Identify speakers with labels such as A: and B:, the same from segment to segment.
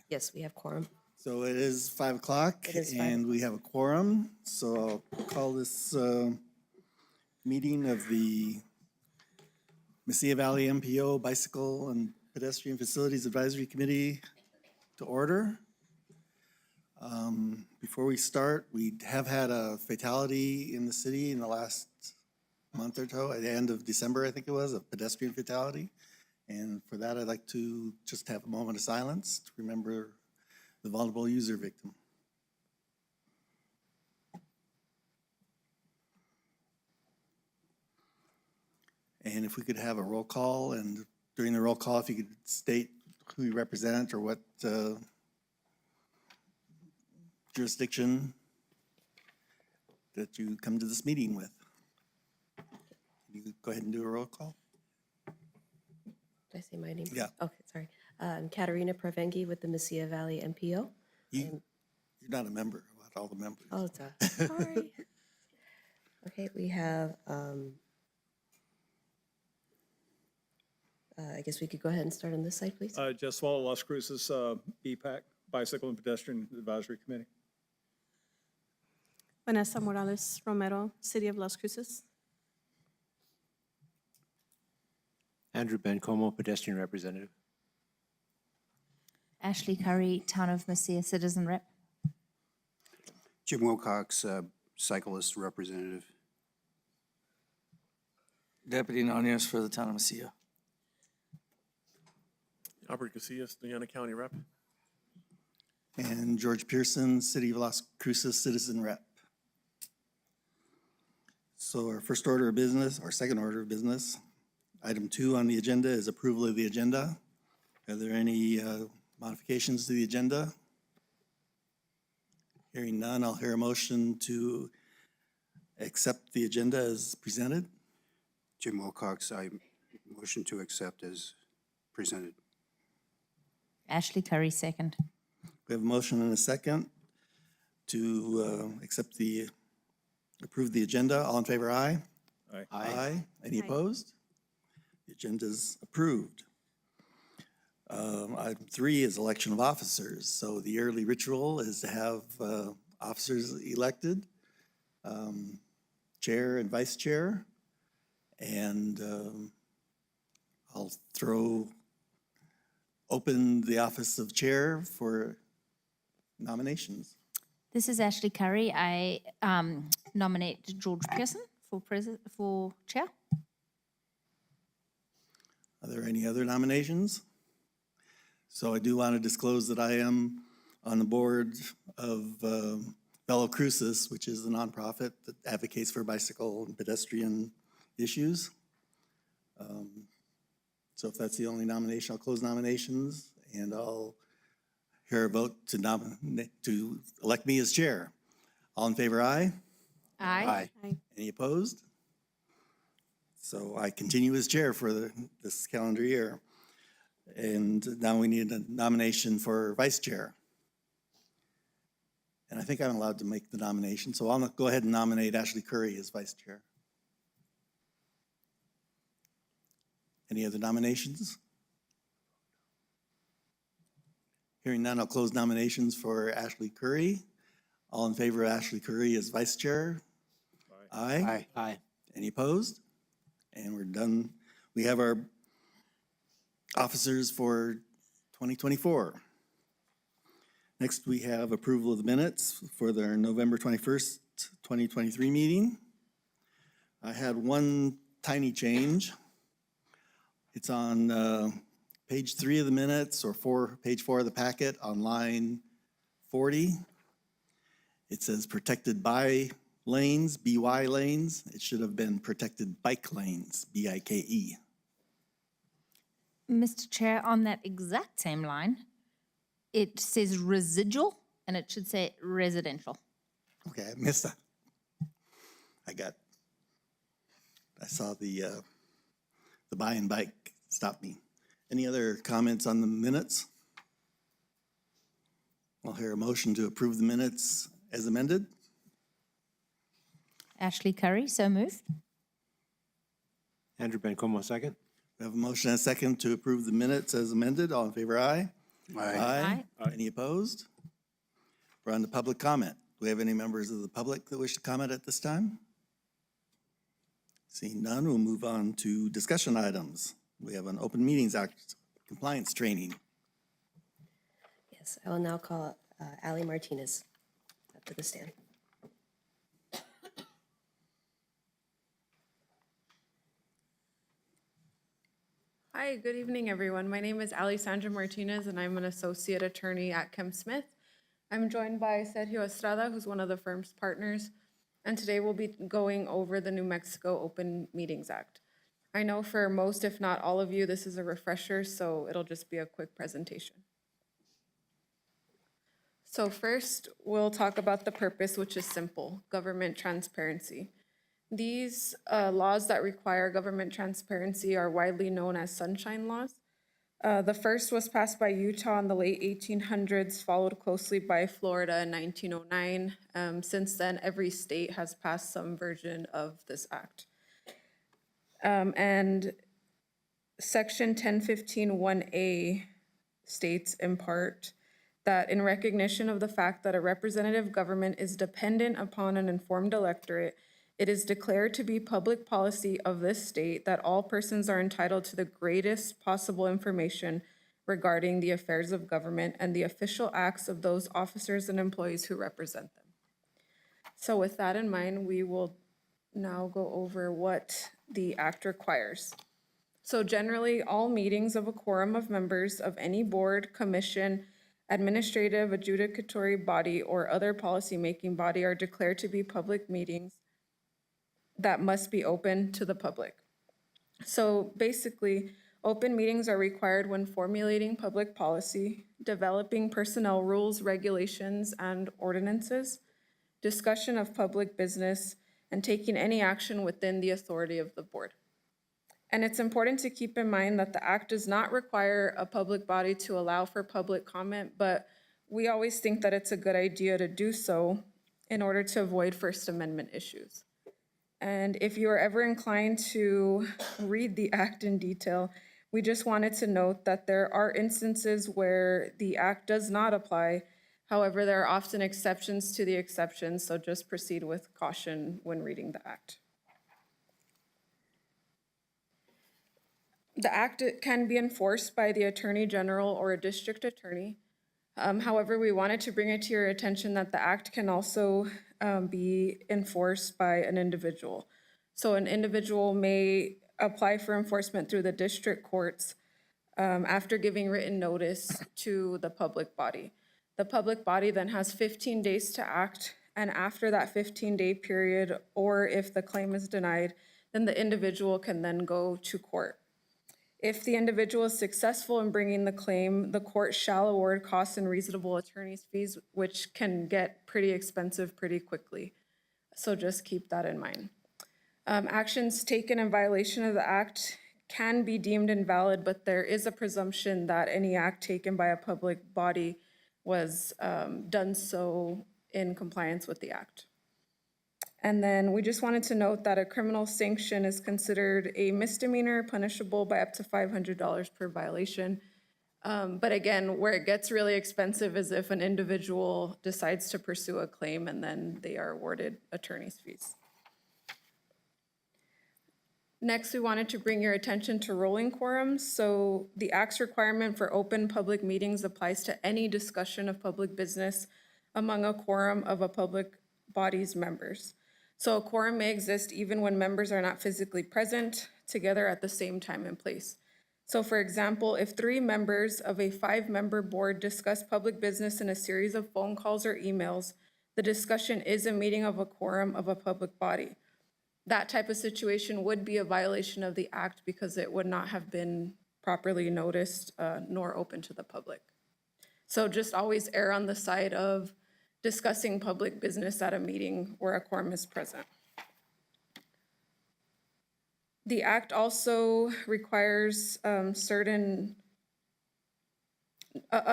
A: Yes, we have quorum.
B: So it is 5 o'clock
A: It is 5
B: and we have a quorum. So I'll call this meeting of the Mesilla Valley MPO Bicycle and Pedestrian Facilities Advisory Committee to order. Before we start, we have had a fatality in the city in the last month or so, at the end of December, I think it was, a pedestrian fatality. And for that, I'd like to just have a moment of silence to remember the vulnerable user victim. And if we could have a roll call, and during the roll call, if you could state who you represent or what jurisdiction that you come to this meeting with. You could go ahead and do a roll call.
A: Did I say my name?
B: Yeah.
A: Okay, sorry. I'm Katerina Pravengi with the Mesilla Valley MPO.
B: You're not a member, about all the members.
A: Oh, sorry. Okay, we have, I guess we could go ahead and start on this side, please.
C: Just follow Las Cruces, BPAC, Bicycle and Pedestrian Advisory Committee.
D: Vanessa Morales Romero, City of Las Cruces.
E: Andrew Bencomo, pedestrian representative.
F: Ashley Curry, Town of Mesilla Citizen Rep.
G: Jim Wilcox, cyclist representative.
H: Deputy Nunez for the town of Mesilla.
I: Albert Casillas, Doña County Rep.
B: And George Pearson, City of Las Cruces Citizen Rep. So our first order of business, or second order of business, item 2 on the agenda is approval of the agenda. Are there any modifications to the agenda? Hearing none, I'll hear a motion to accept the agenda as presented.
G: Jim Wilcox, I motion to accept as presented.
F: Ashley Curry, second.
B: We have a motion and a second to approve the agenda. All in favor, aye?
C: Aye.
B: Aye. Any
D: Aye.
B: opposed? The agenda is approved. Item 3 is election of officers. So the yearly ritual is to have officers elected, chair and vice chair. And I'll open the office of chair for nominations.
F: This is Ashley Curry. I nominate George Pearson for chair.
B: Are there any other nominations? So I do want to disclose that I am on the board of Fellow Cruces, which is a nonprofit that advocates for bicycle and pedestrian issues. So if that's the only nomination, I'll close nominations and I'll hear a vote to elect me as chair. All in favor, aye?
F: Aye.
D: Aye.
B: Any opposed? So I continue as chair for this calendar year. And now we need a nomination for vice chair. And I think I'm allowed to make the nomination, so I'll go ahead and nominate Ashley Curry as vice chair. Any other nominations? Hearing none, I'll close nominations for Ashley Curry. All in favor of Ashley Curry as vice chair? Aye.
E: Aye.
B: Any opposed? And we're done. We have our officers for 2024. Next, we have approval of the minutes for their November 21st, 2023 meeting. I had one tiny change. It's on page 3 of the minutes, or page 4 of the packet on line 40. It says protected by lanes, BY lanes. It should have been protected bike lanes, BIKE.
F: Mr. Chair, on that exact same line, it says residual and it should say residential.
B: Okay, I missed that. I saw the buy and bike stop me. Any other comments on the minutes? I'll hear a motion to approve the minutes as amended.
F: Ashley Curry, so moved.
E: Andrew Bencomo, second.
B: We have a motion and a second to approve the minutes as amended. All in favor, aye?
G: Aye.
B: Any opposed? We're on to public comment. Do we have any members of the public that wish to comment at this time? Seeing none, we'll move on to discussion items. We have an Open Meetings Act compliance training.
A: Yes, I will now call Ali Martinez up to the stand.
J: Hi, good evening, everyone. My name is Alessandra Martinez, and I'm an associate attorney at Kemp Smith. I'm joined by Sergio Estrada, who's one of the firm's partners, and today we'll be going over the New Mexico Open Meetings Act. I know for most, if not all of you, this is a refresher, so it'll just be a quick presentation. So first, we'll talk about the purpose, which is simple: government transparency. These laws that require government transparency are widely known as sunshine laws. The first was passed by Utah in the late 1800s, followed closely by Florida in 1909. Since then, every state has passed some version of this act. And Section 1015(1)A states in part that in recognition of the fact that a representative government is dependent upon an informed electorate, it is declared to be public policy of this state that all persons are entitled to the greatest possible information regarding the affairs of government and the official acts of those officers and employees who represent them. So with that in mind, we will now go over what the act requires. So generally, all meetings of a quorum of members of any board, commission, administrative, adjudicatory body, or other policymaking body are declared to be public meetings that must be open to the public. So basically, open meetings are required when formulating public policy, developing personnel rules, regulations, and ordinances, discussion of public business, and taking any action within the authority of the board. And it's important to keep in mind that the act does not require a public body to allow for public comment, but we always think that it's a good idea to do so in order to avoid First Amendment issues. And if you are ever inclined to read the act in detail, we just wanted to note that there are instances where the act does not apply. However, there are often exceptions to the exceptions, so just proceed with caution when reading the act. The act can be enforced by the Attorney General or a district attorney. However, we wanted to bring it to your attention that the act can also be enforced by an individual. So an individual may apply for enforcement through the district courts after giving written notice to the public body. The public body then has 15 days to act, and after that 15-day period, or if the claim is denied, then the individual can then go to court. If the individual is successful in bringing the claim, the court shall award costs and reasonable attorney's fees, which can get pretty expensive pretty quickly. So just keep that in mind. Actions taken in violation of the act can be deemed invalid, but there is a presumption that any act taken by a public body was done so in compliance with the act. And then we just wanted to note that a criminal sanction is considered a misdemeanor punishable by up to $500 per violation. But again, where it gets really expensive is if an individual decides to pursue a claim and then they are awarded attorney's fees. Next, we wanted to bring your attention to rolling quorums. So the Act's requirement for open public meetings applies to any discussion of public business among a quorum of a public body's members. So a quorum may exist even when members are not physically present together at the same time and place. So for example, if 3 members of a 5-member board discuss public business in a series of phone calls or emails, the discussion is a meeting of a quorum of a public body. That type of situation would be a violation of the act because it would not have been properly noticed nor open to the public. So just always err on the side of discussing public business at a meeting where a quorum is present. The act also requires a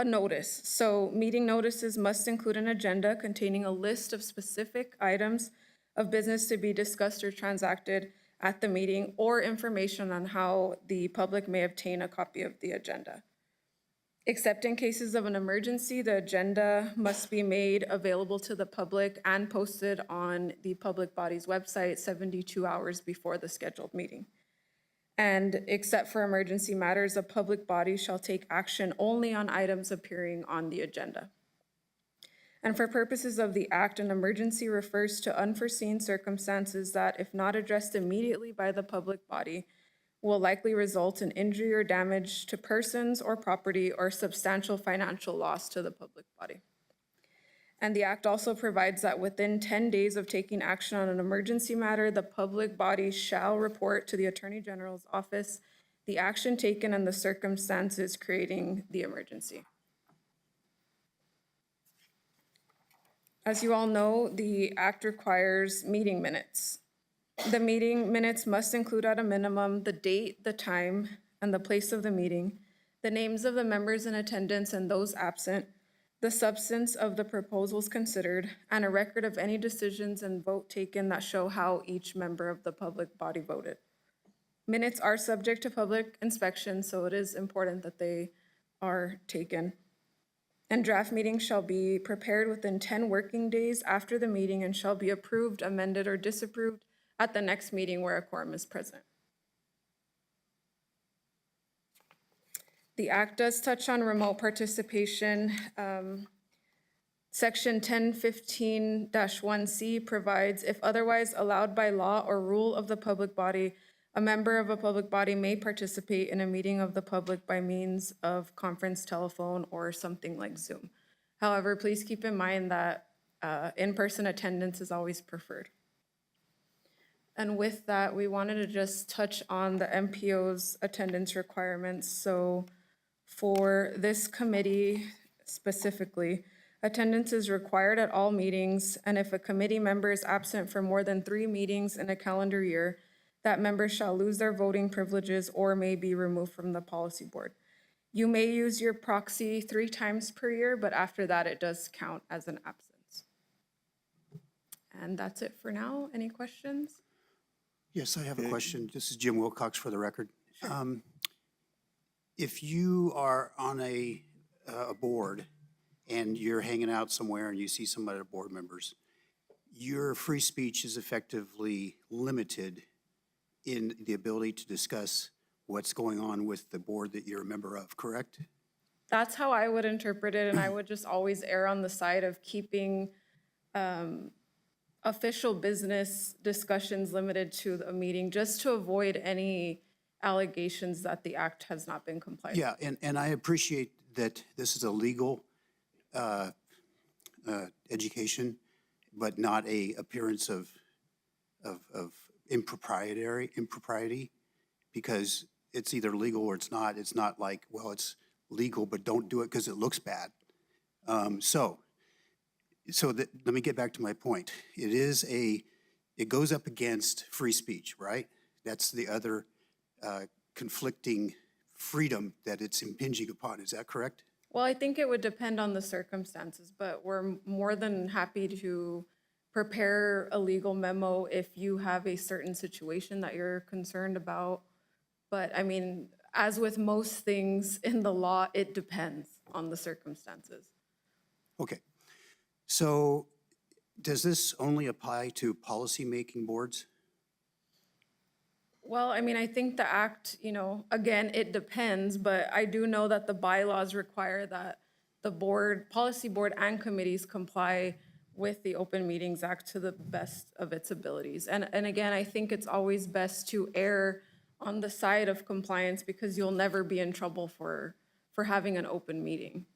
J: notice. So meeting notices must include an agenda containing a list of specific items of business to be discussed or transacted at the meeting, or information on how the public may obtain a copy of the agenda. Except in cases of an emergency, the agenda must be made available to the public and posted on the public body's website 72 hours before the scheduled meeting. And except for emergency matters, a public body shall take action only on items appearing on the agenda. And for purposes of the act, an emergency refers to unforeseen circumstances that, if not addressed immediately by the public body, will likely result in injury or damage to persons or property or substantial financial loss to the public body. And the act also provides that within 10 days of taking action on an emergency matter, the public body shall report to the Attorney General's office the action taken and the circumstances creating the emergency. As you all know, the act requires meeting minutes. The meeting minutes must include at a minimum the date, the time, and the place of the meeting, the names of the members in attendance and those absent, the substance of the proposals considered, and a record of any decisions and vote taken that show how each member of the public body voted. Minutes are subject to public inspection, so it is important that they are taken. And draft meetings shall be prepared within 10 working days after the meeting and shall be approved, amended, or disapproved at the next meeting where a quorum is present. The act does touch on remote participation. Section 1015-1C provides, if otherwise allowed by law or rule of the public body, a member of a public body may participate in a meeting of the public by means of conference, telephone, or something like Zoom. However, please keep in mind that in-person attendance is always preferred. And with that, we wanted to just touch on the MPO's attendance requirements. So for this committee specifically, attendance is required at all meetings, and if a committee member is absent for more than 3 meetings in a calendar year, that member shall lose their voting privileges or may be removed from the policy board. You may use your proxy 3 times per year, but after that, it does count as an absence. And that's it for now. Any questions?
G: Yes, I have a question. This is Jim Wilcox for the record. If you are on a board and you're hanging out somewhere and you see some other board members, your free speech is effectively limited in the ability to discuss what's going on with the board that you're a member of, correct?
J: That's how I would interpret it, and I would just always err on the side of keeping official business discussions limited to a meeting, just to avoid any allegations that the act has not been complied with.
G: Yeah, and I appreciate that this is a legal education, but not a appearance of impropriety, because it's either legal or it's not. It's not like, well, it's legal, but don't do it because it looks bad. So let me get back to my point. It goes up against free speech, right? That's the other conflicting freedom that it's impinging upon. Is that correct?
J: Well, I think it would depend on the circumstances, but we're more than happy to prepare a legal memo if you have a certain situation that you're concerned about. But I mean, as with most things in the law, it depends on the circumstances.
G: Okay. So does this only apply to policymaking boards?
J: Well, I mean, I think the act, again, it depends, but I do know that the bylaws require that the board, policy board and committees comply with the Open Meetings Act to the best of its abilities. And again, I think it's always best to err on the side of compliance because you'll never be in trouble for having an open meeting.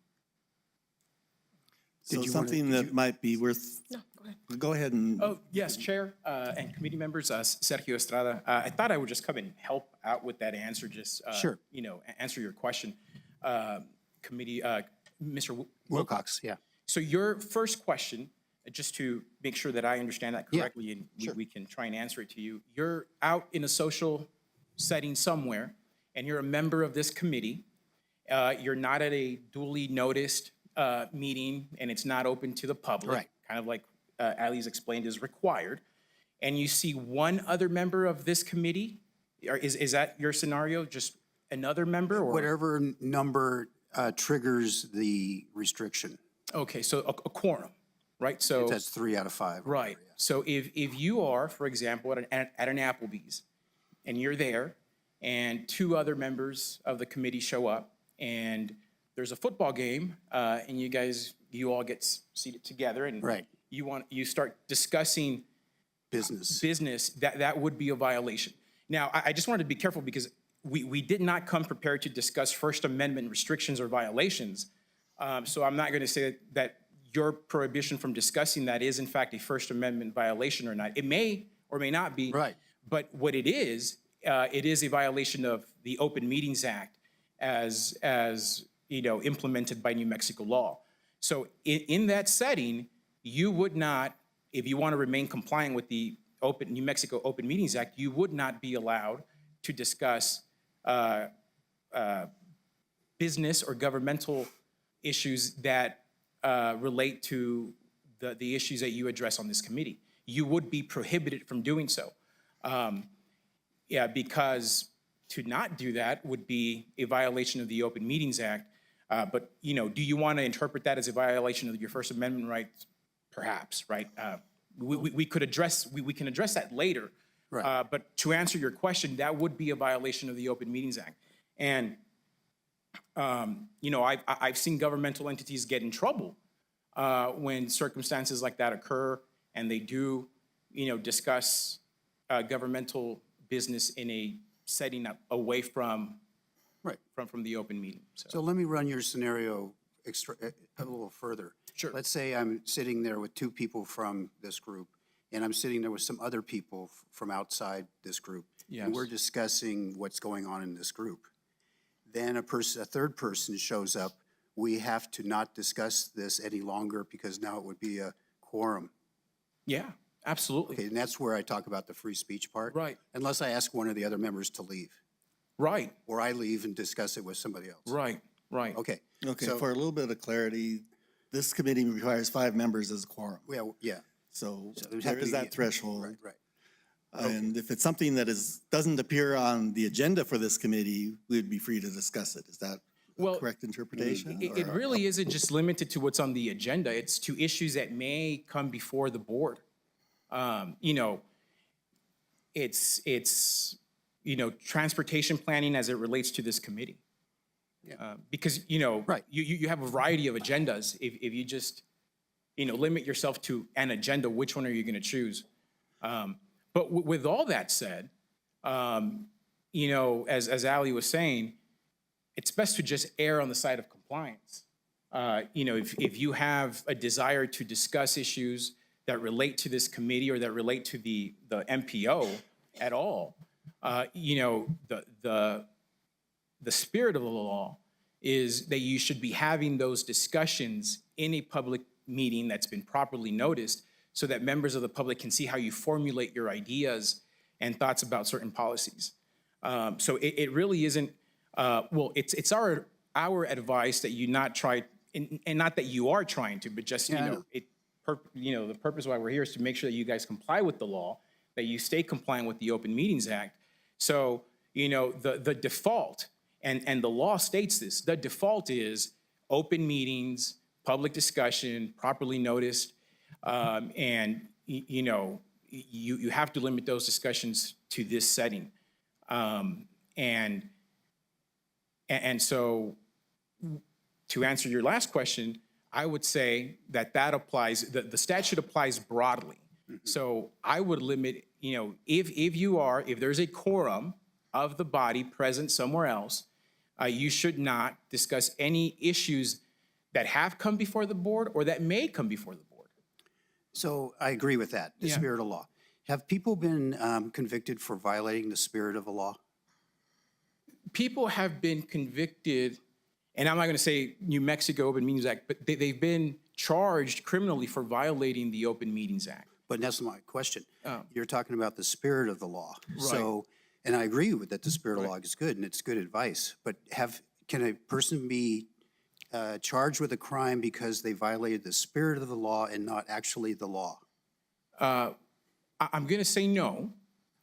B: So something that might be worth,
J: No, go ahead.
B: go ahead and,
K: Oh, yes, Chair and committee members, Sergio Estrada. I thought I would just come and help out with that answer, just,
G: Sure.
K: Answer your question. Committee, Mr.
G: Wilcox, yeah.
K: So your first question, just to make sure that I understand that
G: Yeah,
K: correctly and
G: sure.
K: we can try and answer it to you. You're out in a social setting somewhere and you're a member of this committee. You're not at a duly noticed meeting and it's not open to the public.
G: Right.
K: Kind of like Ali's explained is required. And you see one other member of this committee, is that your scenario? Just another member or?
G: Whatever number triggers the restriction.
K: Okay, so a quorum, right? So.
G: That's 3 out of 5. or
K: Right.
G: whatever, yeah.
K: So if you are, for example, at an Applebee's, and you're there, and 2 other members of the committee show up, and there's a football game, and you all get seated together, and
G: Right.
K: you start discussing
G: Business.
K: that would be a violation. Now, I just wanted to be careful because we did not come prepared to discuss First Amendment restrictions or violations. So I'm not going to say that your prohibition from discussing that is in fact a First Amendment violation or not. It may or may not be.
G: Right.
K: But what it is a violation of the Open Meetings Act as implemented by New Mexico law. So in that setting, you would not, if you want to remain compliant with the New Mexico Open Meetings Act, you would not be allowed to discuss business or governmental issues that relate to the issues that you address on this committee. You would be prohibited from doing so. Because to not do that would be a violation of the Open Meetings Act. But, do you want to interpret that as a violation of your First Amendment rights? Perhaps, right? We can address that later.
G: Right.
K: But to answer your question, that would be a violation of the Open Meetings Act. And, I've seen governmental entities get in trouble when circumstances like that occur, and they do, discuss governmental business in a setting away from
G: Right.
K: from the open meeting.
G: So let me run your scenario a little further.
K: Sure.
G: Let's say I'm sitting there with 2 people from this group, and I'm sitting there with some other people from outside this group.
K: Yes.
G: And we're discussing what's going on in this group. Then a third person shows up. We have to not discuss this any longer because now it would be a quorum.
K: Yeah, absolutely.
G: Okay, and that's where I talk about the free speech part.
K: Right.
G: Unless I ask one of the other members to leave,
K: Right,
G: or I leave and discuss it with somebody else.
K: right.
G: Okay.
B: Okay,
G: So-
B: for a little bit of clarity, this committee requires 5 members as a quorum.
G: Yeah.
B: So
G: there'd have
B: there
G: to
B: is
G: be-
B: that threshold.
G: Right.
B: And if it's something that doesn't appear on the agenda for this committee, we'd be free to discuss it. Is that
K: Well,
B: a correct interpretation?
K: It
B: or-
K: really isn't just limited to what's on the agenda. It's to issues that may come before the board. It's transportation planning as it relates to this committee. Because,
G: Right.
K: you have a variety of agendas. If you just, limit yourself to an agenda, which one are you going to choose? But with all that said, as Ali was saying, it's best to just err on the side of compliance. If you have a desire to discuss issues that relate to this committee or that relate to the MPO at all, the spirit of the law is that you should be having those discussions in a public meeting that's been properly noticed so that members of the public can see how you formulate your ideas and thoughts about certain policies. So it really isn't, it's our advice that you not try, and not that you are trying to, but just, the purpose why we're here is to make sure that you guys comply with the law, that you stay compliant with the Open Meetings Act. So, the default, and the law states this, the default is open meetings, public discussion, properly noticed, and, you have to limit those discussions to this setting. And so to answer your last question, I would say that applies, the statute applies broadly. So I would limit, if there's a quorum of the body present somewhere else, you should not discuss any issues that have come before the board or that may come before the board.
G: So I agree with that, the
K: Yeah.
G: spirit of law. Have people been convicted for violating the spirit of the law?
K: People have been convicted, and I'm not going to say New Mexico Open Meetings Act, but they've been charged criminally for violating the Open Meetings Act.
G: But that's not my question.
K: Oh.
G: You're talking about the spirit of the law. So, and I agree with that the spirit of law is good and it's good advice, but can a person be charged with a crime because they violated the spirit of the law and not actually the law?
K: I'm going to say no,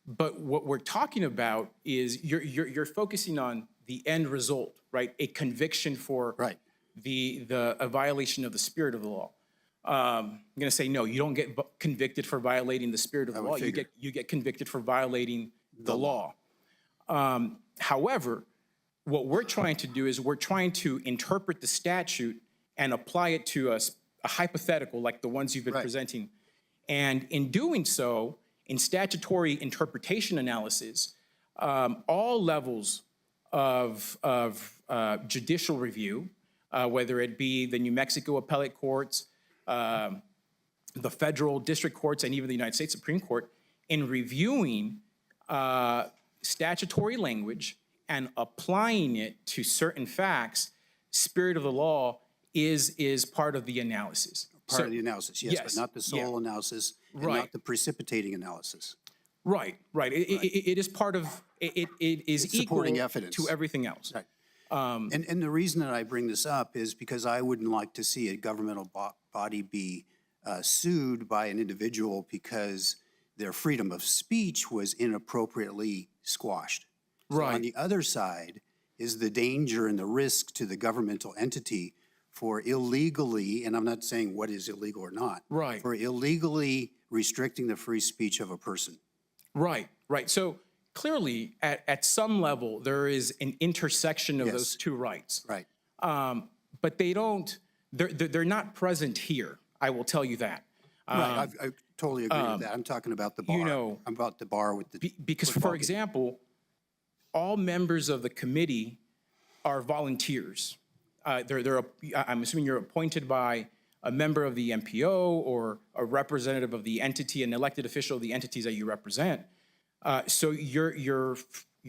K: but what we're talking about is you're focusing on the end result, right? A conviction for
G: Right.
K: a violation of the spirit of the law. I'm going to say, no, you don't get convicted for violating the spirit of the
G: would
K: law.
G: figure.
K: You get convicted for violating the law. However, what we're trying to do is we're trying to interpret the statute and apply it to a hypothetical like the ones you've been
G: Right.
K: presenting. And in doing so, in statutory interpretation analysis, all levels of judicial review, whether it be the New Mexico appellate courts, the federal district courts, and even the United States Supreme Court, in reviewing statutory language and applying it to certain facts, spirit of the law is part of the analysis.
G: Part of the analysis, yes, but
K: yes,
G: not the sole analysis and
K: Right.
G: not the precipitating analysis.
K: Right. It is part of, it is
G: It's
K: equal
G: supporting evidence.
K: to everything else.
G: Right. And the reason that I bring this up is because I wouldn't like to see a governmental body be sued by an individual because their freedom of speech was inappropriately squashed. So on
K: Right.
G: the other side is the danger and the risk to the governmental entity for illegally, and I'm not saying what is illegal or not.
K: Right.
G: For illegally restricting the free speech of a person.
K: Right. So clearly, at some level, there is an intersection of
G: Yes.
K: those two rights.
G: Right.
K: But they're not present here. I will tell you that.
G: Right, I totally agree with that. I'm talking about the bar. I'm about the bar with the.
K: Because,
G: football
K: for
G: game.
K: example, all members of the committee are volunteers. I'm assuming you're appointed by a member of the MPO or a representative of the entity, an elected official of the entities that you represent. So your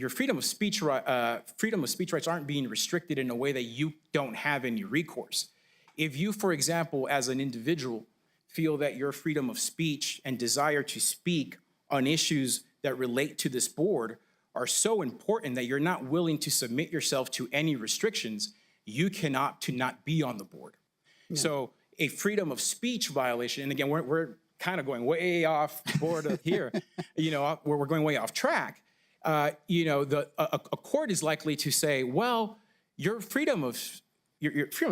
K: freedom of speech rights aren't being restricted in a way that you don't have any recourse. If you, for example, as an individual, feel that your freedom of speech and desire to speak on issues that relate to this board are so important that you're not willing to submit yourself to any restrictions, you can opt to not be on the board. So a freedom of speech violation, and again, we're kind of going way off board of here, we're going way off track. A court is likely to say, well, your freedom of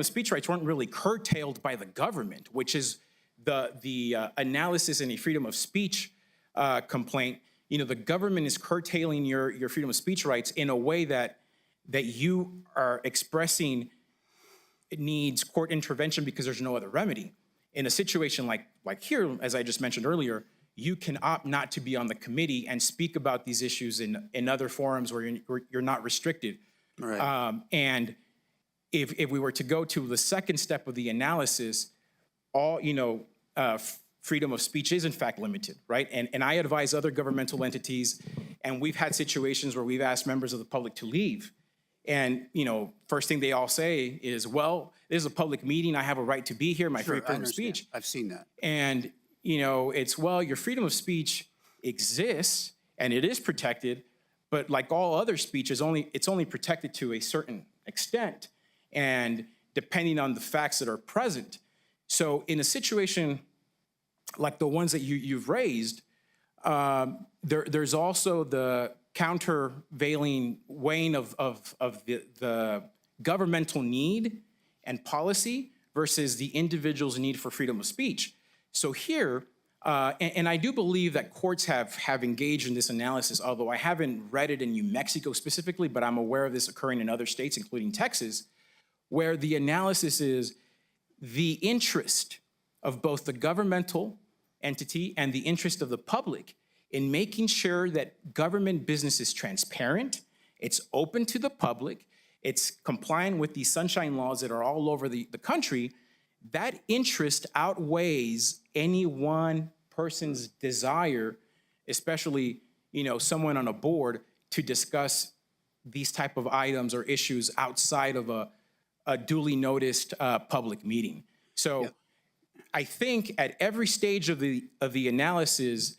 K: speech rights weren't really curtailed by the government, which is the analysis in a freedom of speech complaint. The government is curtailing your freedom of speech rights in a way that you are expressing needs court intervention because there's no other remedy. In a situation like here, as I just mentioned earlier, you can opt not to be on the committee and speak about these issues in other forums where you're not restricted.
G: Right.
K: And if we were to go to the second step of the analysis, freedom of speech is in fact limited, right? And I advise other governmental entities, and we've had situations where we've asked members of the public to leave. And, first thing they all say is, well, this is a public meeting. I have a right to be here, my
G: Sure, I
K: freedom of
G: understand.
K: speech.
G: I've seen that.
K: And, it's, well, your freedom of speech exists and it is protected, but like all other speech, it's only protected to a certain extent and depending on the facts that are present. So in a situation like the ones that you've raised, there's also the countervailing weighing of the governmental need and policy versus the individual's need for freedom of speech. So here, and I do believe that courts have engaged in this analysis, although I haven't read it in New Mexico specifically, but I'm aware of this occurring in other states, including Texas, where the analysis is the interest of both the governmental entity and the interest of the public in making sure that government business is transparent, it's open to the public, it's compliant with the sunshine laws that are all over the country. That interest outweighs any one person's desire, especially, someone on a board, to discuss these type of items or issues outside of a duly noticed public meeting. So I think at every stage of the analysis,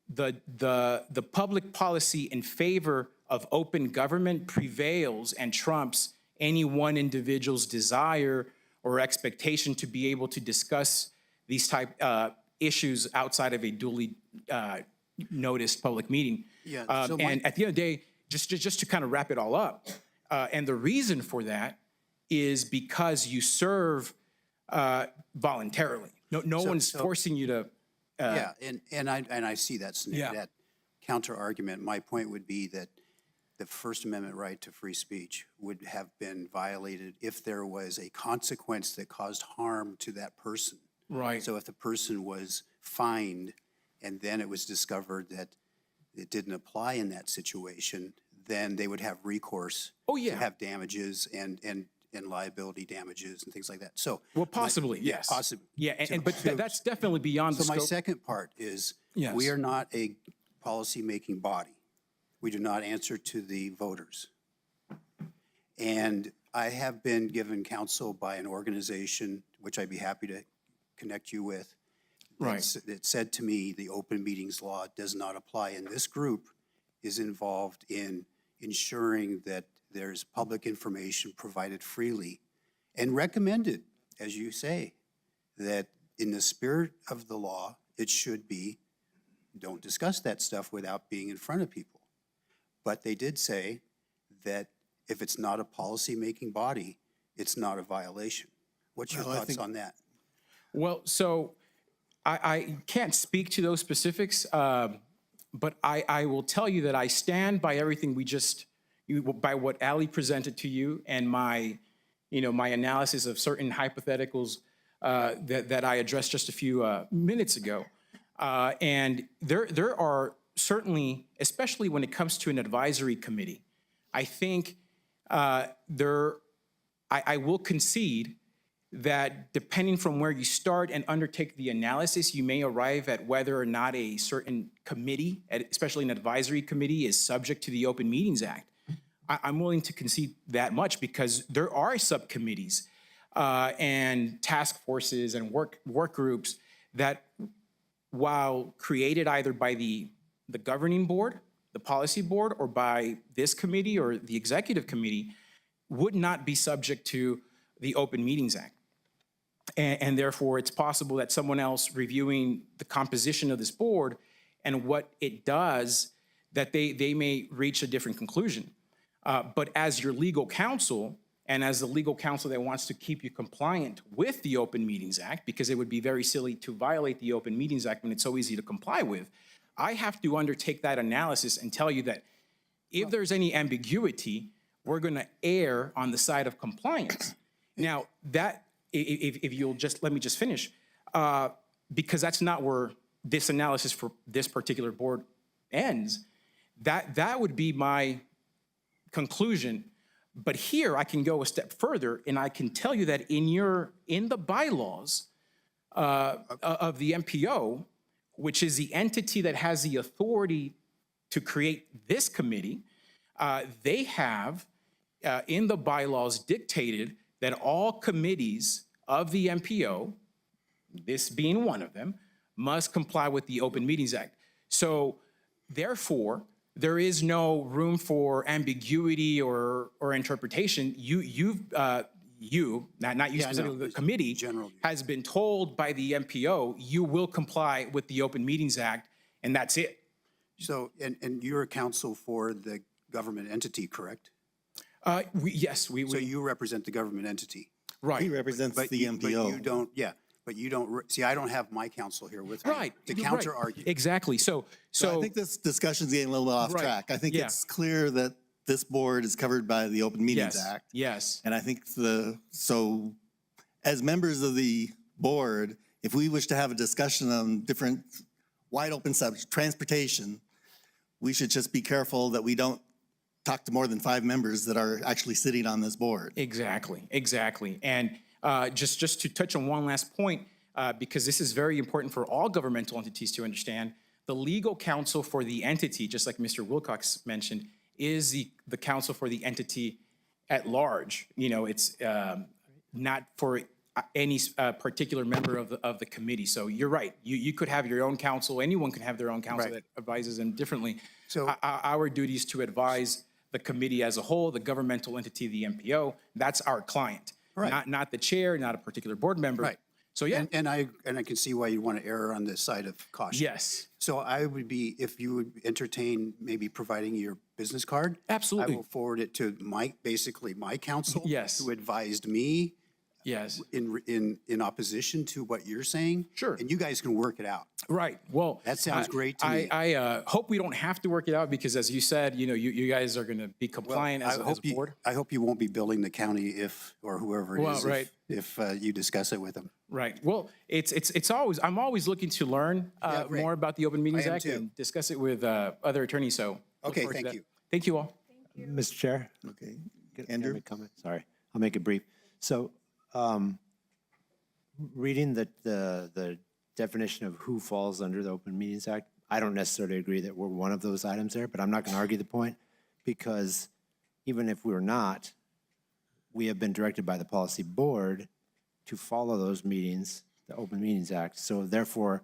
K: the public policy in favor of open government prevails and trumps any one individual's desire or expectation to be able to discuss these type issues outside of a duly noticed public meeting.
G: Yeah, so
K: and at the end of the day, just to kind of wrap it all up, And the reason for that is because you serve voluntarily. No one's forcing you to.
G: Yeah, and I see that,
K: Yeah.
G: that counter argument. My point would be that the First Amendment right to free speech would have been violated if there was a consequence that caused harm to that person.
K: Right.
G: So if the person was fined and then it was discovered that it didn't apply in that situation, then they would have recourse.
K: Oh, yeah.
G: To have damages and liability damages and things like that. So.
K: Well, possibly, yes.
G: Possibly.
K: Yeah, but that's definitely beyond the
G: So my
K: scope.
G: second part is,
K: Yes.
G: we are not a policy-making body. We do not answer to the voters. And I have been given counsel by an organization, which I'd be happy to connect you with.
K: Right.
G: That said to me, the open meetings law does not apply. And this group is involved in ensuring that there's public information provided freely and recommended, as you say, that in the spirit of the law, it should be, don't discuss that stuff without being in front of people. But they did say that if it's not a policy-making body, it's not a violation. What's your
B: Well, I
G: thoughts
B: think-
G: on that?
K: Well, so I can't speak to those specifics, but I will tell you that I stand by everything by what Ali presented to you and my analysis of certain hypotheticals that I addressed just a few minutes ago. And there are certainly, especially when it comes to an advisory committee, I think I will concede that depending from where you start and undertake the analysis, you may arrive at whether or not a certain committee, especially an advisory committee, is subject to the Open Meetings Act. I'm willing to concede that much because there are subcommittees and task forces and work groups that, while created either by the governing board, the policy board, or by this committee or the executive committee, would not be subject to the Open Meetings Act. And therefore, it's possible that someone else reviewing the composition of this board and what it does, that they may reach a different conclusion. But as your legal counsel, and as the legal counsel that wants to keep you compliant with the Open Meetings Act, because it would be very silly to violate the Open Meetings Act when it's so easy to comply with, I have to undertake that analysis and tell you that if there's any ambiguity, we're going to err on the side of compliance. Now, that, if you'll just, let me just finish, because that's not where this analysis for this particular board ends. That would be my conclusion. But here I can go a step further and I can tell you that in the bylaws of the MPO, which is the entity that has the authority to create this committee, they have in the bylaws dictated that all committees of the MPO, this being one of them, must comply with the Open Meetings Act. So therefore, there is no room for ambiguity or interpretation. Not you specifically, the committee has been told by the MPO, you will comply with the Open Meetings Act, and that's it.
G: So, and you're a counsel for the government entity, correct?
K: Yes, we.
G: So you represent the government entity?
K: Right.
B: He represents the MPO.
G: But you don't, but you don't, see, I don't have my counsel here with me.
K: Right.
G: To
K: you're
G: counter
K: right.
G: argue.
K: Exactly. So
B: I think this discussion's getting a little bit off
K: Right.
B: track. I think
K: Yeah.
B: it's clear that this board is covered by the Open Meetings
K: yes,
B: Act.
K: yes.
B: And I think so as members of the board, if we wish to have a discussion on different wide open subjects, transportation, we should just be careful that we don't talk to more than 5 members that are actually sitting on this board.
K: Exactly. And just to touch on one last point, because this is very important for all governmental entities to understand, the legal counsel for the entity, just like Mr. Wilcox mentioned, is the counsel for the entity at large. It's not for any particular member of the committee. So you're right. You could have your own counsel. Anyone can have their own counsel
G: Right.
K: that advises them differently.
G: So-
K: our duty is to advise the committee as a whole, the governmental entity, the MPO. That's our client.
G: Right.
K: Not the chair, not a particular board member.
G: Right.
K: So, yeah,
G: And I can see why you want to err on the side of caution.
K: yes,
G: So I would be, if you would entertain maybe providing your business card.
K: absolutely.
G: I will forward it to basically my counsel.
K: Yes.
G: Who advised me
K: Yes.
G: in opposition to what you're saying.
K: Sure.
G: And you guys can work it out.
K: Right. Well,
G: That sounds great to me.
K: I hope we don't have to work it out because, as you said, you guys are going to be compliant as a board.
G: I hope you won't be billing the county or whoever it
K: Well,
G: is
K: right.
G: if you discuss it with them.
K: Right. Well, I'm always looking to learn
G: great.
K: more about the Open Meetings
G: I am
K: Act
G: too.
K: and discuss it with other attorneys. So look
G: Okay,
K: forward to
G: thank
K: that.
G: you.
K: Thank you all.
E: Mr. Chair?
B: Okay.
E: Can I
B: Andrew?
E: make a comment? Sorry, I'll make it brief. So, reading the definition of who falls under the Open Meetings Act, I don't necessarily agree that we're one of those items there, but I'm not going to argue the point because even if we're not, we have been directed by the policy board to follow those meetings, the Open Meetings Act. So therefore,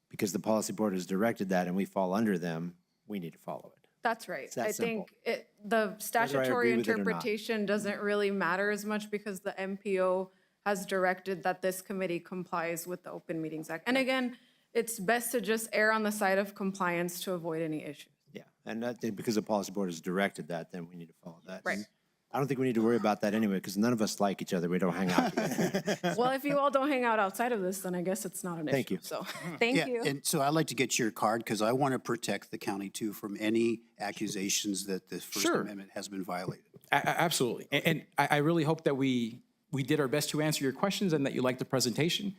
E: because the policy board has directed that and we fall under them, we need to follow it.
J: That's right.
E: It's that
J: I think
E: simple.
J: the statutory
E: agree with it or not.
J: interpretation doesn't really matter as much because the MPO has directed that this committee complies with the Open Meetings Act. And again, it's best to just err on the side of compliance to avoid any issues.
E: Yeah, and because the policy board has directed that, then we need to follow that.
J: Right.
E: And I don't think we need to worry about that anyway, because none of us like each other. We don't hang out together.
J: Well, if you all don't hang out outside of this, then I guess it's not an issue.
E: Thank you.
J: So, thank
G: Yeah,
J: you.
G: and so I'd like to get your card because I want to protect the county too from any accusations that the First
K: Sure.
G: Amendment has been violated.
K: Absolutely. And I really hope that we did our best to answer your questions and that you liked the presentation.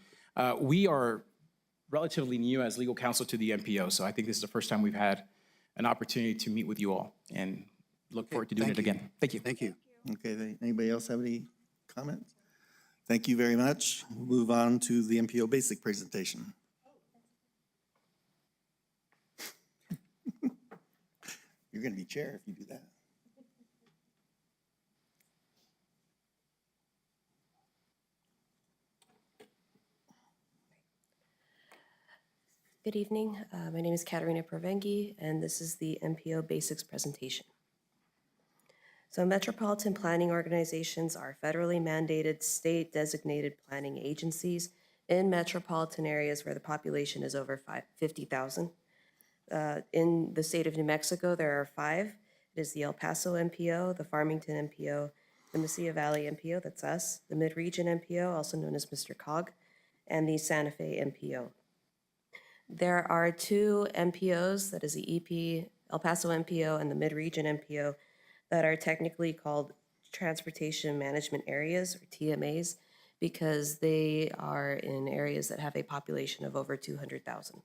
K: We are relatively new as legal counsel to the MPO, so I think this is the first time we've had an opportunity to meet with you all and look forward to doing it
G: thank you.
K: again. Thank you.
G: Thank you.
B: Okay, anybody else have any comments? Thank you very much. We'll move on to the MPO basic presentation. You're going to be chair if you do that.
A: Good evening. My name is Katerina Provengi, and this is the MPO Basics presentation. So metropolitan planning organizations are federally mandated, state-designated planning agencies in metropolitan areas where the population is over 50,000. In the state of New Mexico, there are 5. It is the El Paso MPO, the Farmington MPO, the Mesilla Valley MPO, that's us, the Mid-Region MPO, also known as Mr. Cog, and the Santa Fe MPO. There are 2 MPOs, that is the EP, El Paso MPO and the Mid-Region MPO, that are technically called Transportation Management Areas, or TMAs, because they are in areas that have a population of over 200,000.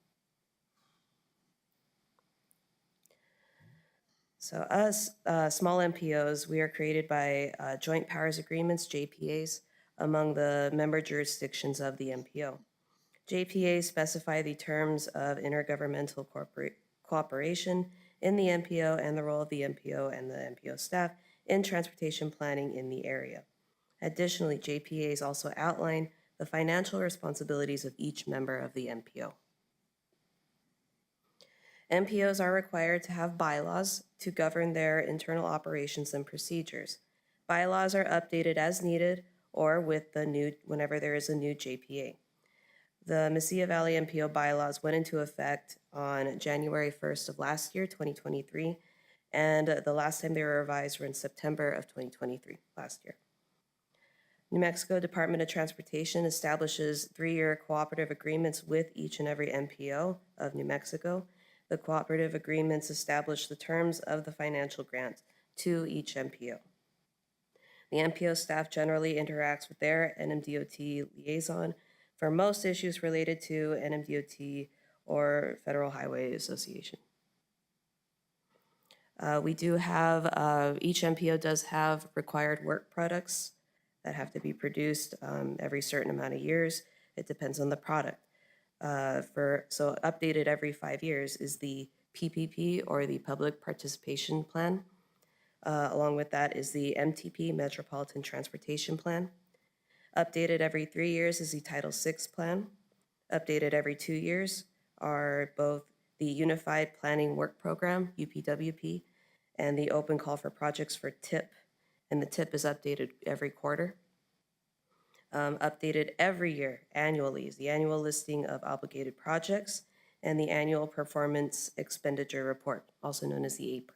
A: So us, small MPOs, we are created by Joint Powers Agreements, JPAs, among the member jurisdictions of the MPO. JPAs specify the terms of intergovernmental cooperation in the MPO and the role of the MPO and the MPO staff in transportation planning in the area. Additionally, JPAs also outline the financial responsibilities of each member of the MPO. MPOs are required to have bylaws to govern their internal operations and procedures. Bylaws are updated as needed or whenever there is a new JPA. The Mesilla Valley MPO bylaws went into effect on January 1st of last year, 2023, and the last time they were revised were in September of 2023, last year. New Mexico Department of Transportation establishes 3-year cooperative agreements with each and every MPO of New Mexico. The cooperative agreements establish the terms of the financial grant to each MPO. The MPO staff generally interacts with their NMDOT liaison for most issues related to NMDOT or Federal Highway Association. We do have, each MPO does have required work products that have to be produced every certain amount of years. It depends on the product. So updated every 5 years is the PPP, or the Public Participation Plan. Along with that is the MTP, Metropolitan Transportation Plan. Updated every 3 years is the Title VI Plan. Updated every 2 years are both the Unified Planning Work Program, UPWP, and the Open Call for Projects for TIP, and the TIP is updated every quarter. updated every year, annually, is the annual listing of obligated projects and the annual performance expenditure report, also known as the APR.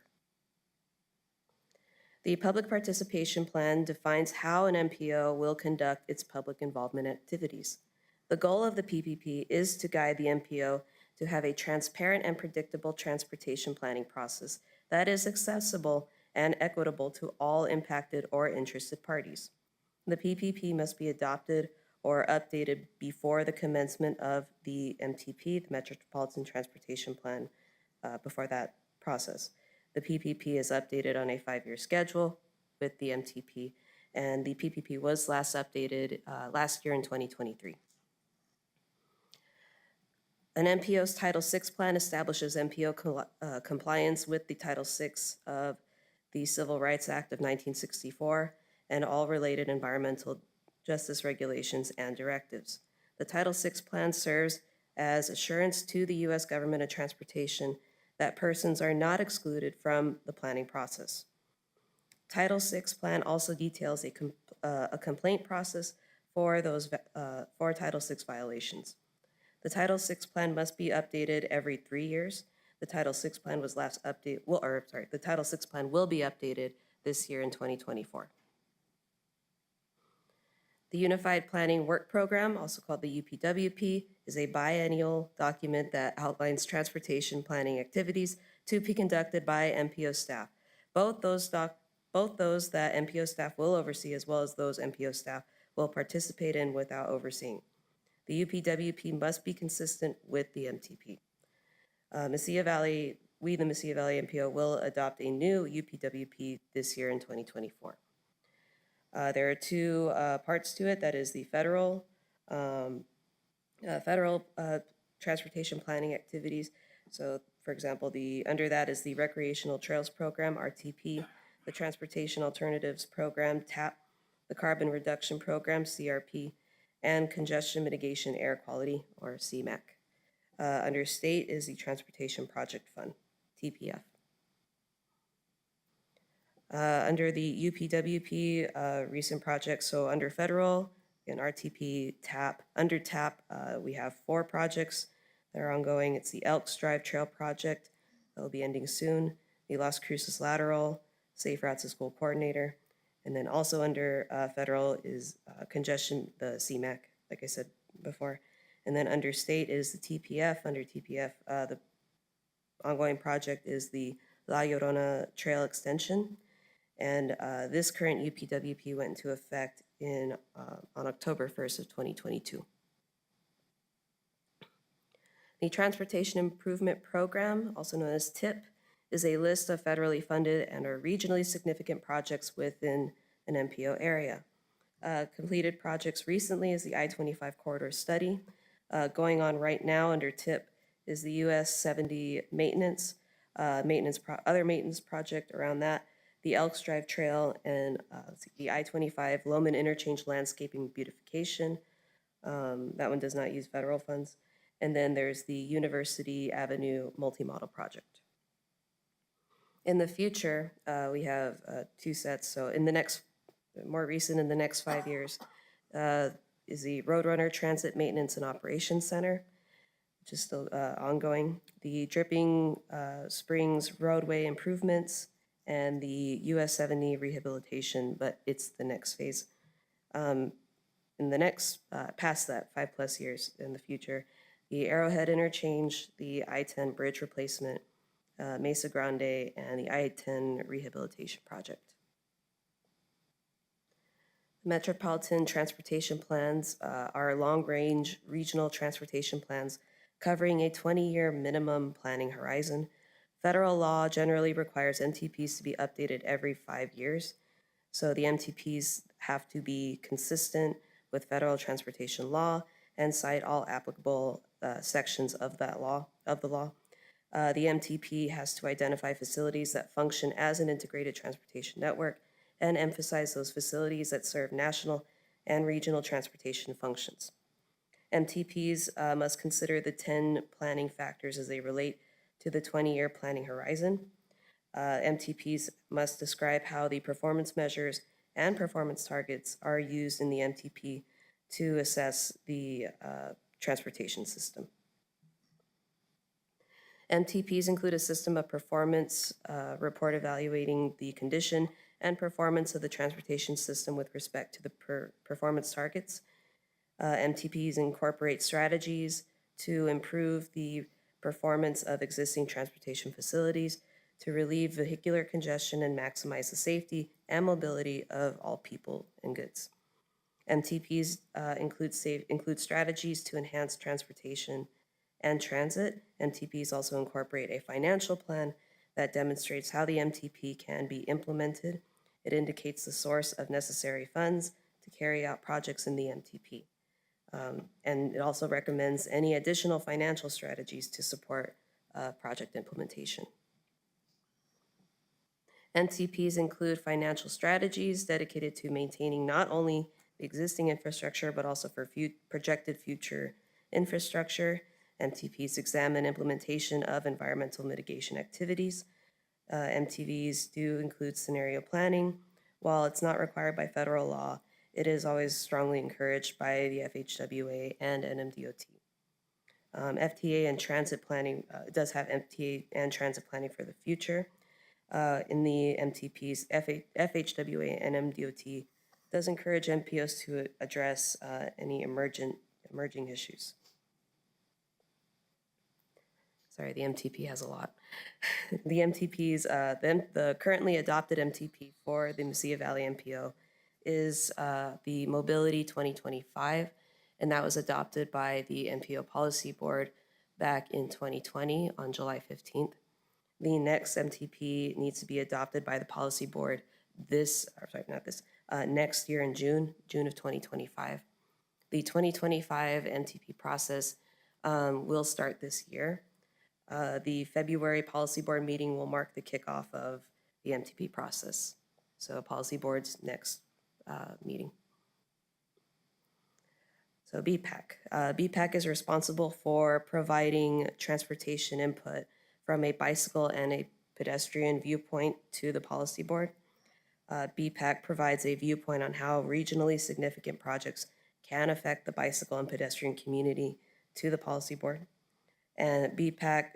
A: The public participation plan defines how an MPO will conduct its public involvement activities. The goal of the PPP is to guide the MPO to have a transparent and predictable transportation planning process that is accessible and equitable to all impacted or interested parties. The PPP must be adopted or updated before the commencement of the MTP, the Metropolitan Transportation Plan, before that process. The PPP is updated on a 5-year schedule with the MTP, and the PPP was last updated last year in 2023. An MPO's Title VI plan establishes MPO compliance with the Title VI of the Civil Rights Act of 1964 and all related environmental justice regulations and directives. The Title VI plan serves as assurance to the U.S. government of transportation that persons are not excluded from the planning process. Title VI plan also details a complaint process for Title VI violations. The Title VI plan must be updated every 3 years. The Title VI plan was last updated, the Title VI plan will be updated this year in 2024. The Unified Planning Work Program, also called the UPWP, is a biennial document that outlines transportation planning activities to be conducted by MPO staff. Both those that MPO staff will oversee, as well as those MPO staff will participate in without overseeing. The UPWP must be consistent with the MTP. Mesilla Valley, we, the Mesilla Valley MPO, will adopt a new UPWP this year in 2024. There are two parts to it. That is the federal transportation planning activities. So, for example, under that is the Recreational Trails Program, RTP, the Transportation Alternatives Program, TAP, the Carbon Reduction Program, CRP, and Congestion Mitigation Air Quality, or CMAQ. Under state is the Transportation Project Fund, TPF. Under the UPWP recent projects, so under federal, in RTP, TAP, under TAP, we have 4 projects that are ongoing. It's the Elks Drive Trail Project, that will be ending soon, the Las Cruces Lateral, Safe Routes to School Coordinator, and then also under federal is congestion, the CMAQ, like I said before. And then under state is the TPF. Under TPF, the ongoing project is the La Llorona Trail Extension. And this current UPWP went into effect on October 1st of 2022. The Transportation Improvement Program, also known as TIP, is a list of federally funded and or regionally significant projects within an MPO area. Completed projects recently is the I-25 corridor study. Going on right now under TIP is the US 70 maintenance, other maintenance project around that, the Elks Drive Trail, and the I-25 Loman Interchange Landscaping Beautification. That one does not use federal funds. And then there's the University Avenue Multimodal Project. In the future, we have 2 sets. So in the next, more recent, in the next 5 years, is the Roadrunner Transit Maintenance and Operations Center, which is still ongoing, the Dripping Springs Roadway Improvements, and the US 70 Rehabilitation, but it's the next phase. In the next, past that, 5+ years in the future, the Arrowhead Interchange, the I-10 Bridge Replacement, Mesa Grande, and the I-10 Rehabilitation Project. Metropolitan transportation plans are long-range regional transportation plans covering a 20-year minimum planning horizon. Federal law generally requires MTPs to be updated every 5 years. So the MTPs have to be consistent with federal transportation law and cite all applicable sections of the law. The MTP has to identify facilities that function as an integrated transportation network and emphasize those facilities that serve national and regional transportation functions. MTPs must consider the 10 planning factors as they relate to the 20-year planning horizon. MTPs must describe how the performance measures and performance targets are used in the MTP to assess the transportation system. MTPs include a system of performance report evaluating the condition and performance of the transportation system with respect to the performance targets. MTPs incorporate strategies to improve the performance of existing transportation facilities, to relieve vehicular congestion and maximize the safety and mobility of all people and goods. MTPs include strategies to enhance transportation and transit. MTPs also incorporate a financial plan that demonstrates how the MTP can be implemented. It indicates the source of necessary funds to carry out projects in the MTP. And it also recommends any additional financial strategies to support project implementation. MTPs include financial strategies dedicated to maintaining not only the existing infrastructure, but also for projected future infrastructure. MTPs examine implementation of environmental mitigation activities. MTVs do include scenario planning. While it's not required by federal law, it is always strongly encouraged by the FHWA and NMDOT. FTA and transit planning does have FTA and transit planning for the future. In the MTPs, FHWA and NMDOT does encourage MPOs to address any emerging issues. Sorry, the MTP has a lot. The MTPs, the currently adopted MTP for the Mesilla Valley MPO is the Mobility 2025, and that was adopted by the MPO Policy Board back in 2020 on July 15th. The next MTP needs to be adopted by the Policy Board next year in June of 2025. The 2025 MTP process will start this year. The February Policy Board meeting will mark the kickoff of the MTP process. So Policy Board's next meeting. So BPAC. BPAC is responsible for providing transportation input from a bicycle and a pedestrian viewpoint to the Policy Board. BPAC provides a viewpoint on how regionally significant projects can affect the bicycle and pedestrian community to the Policy Board. And BPAC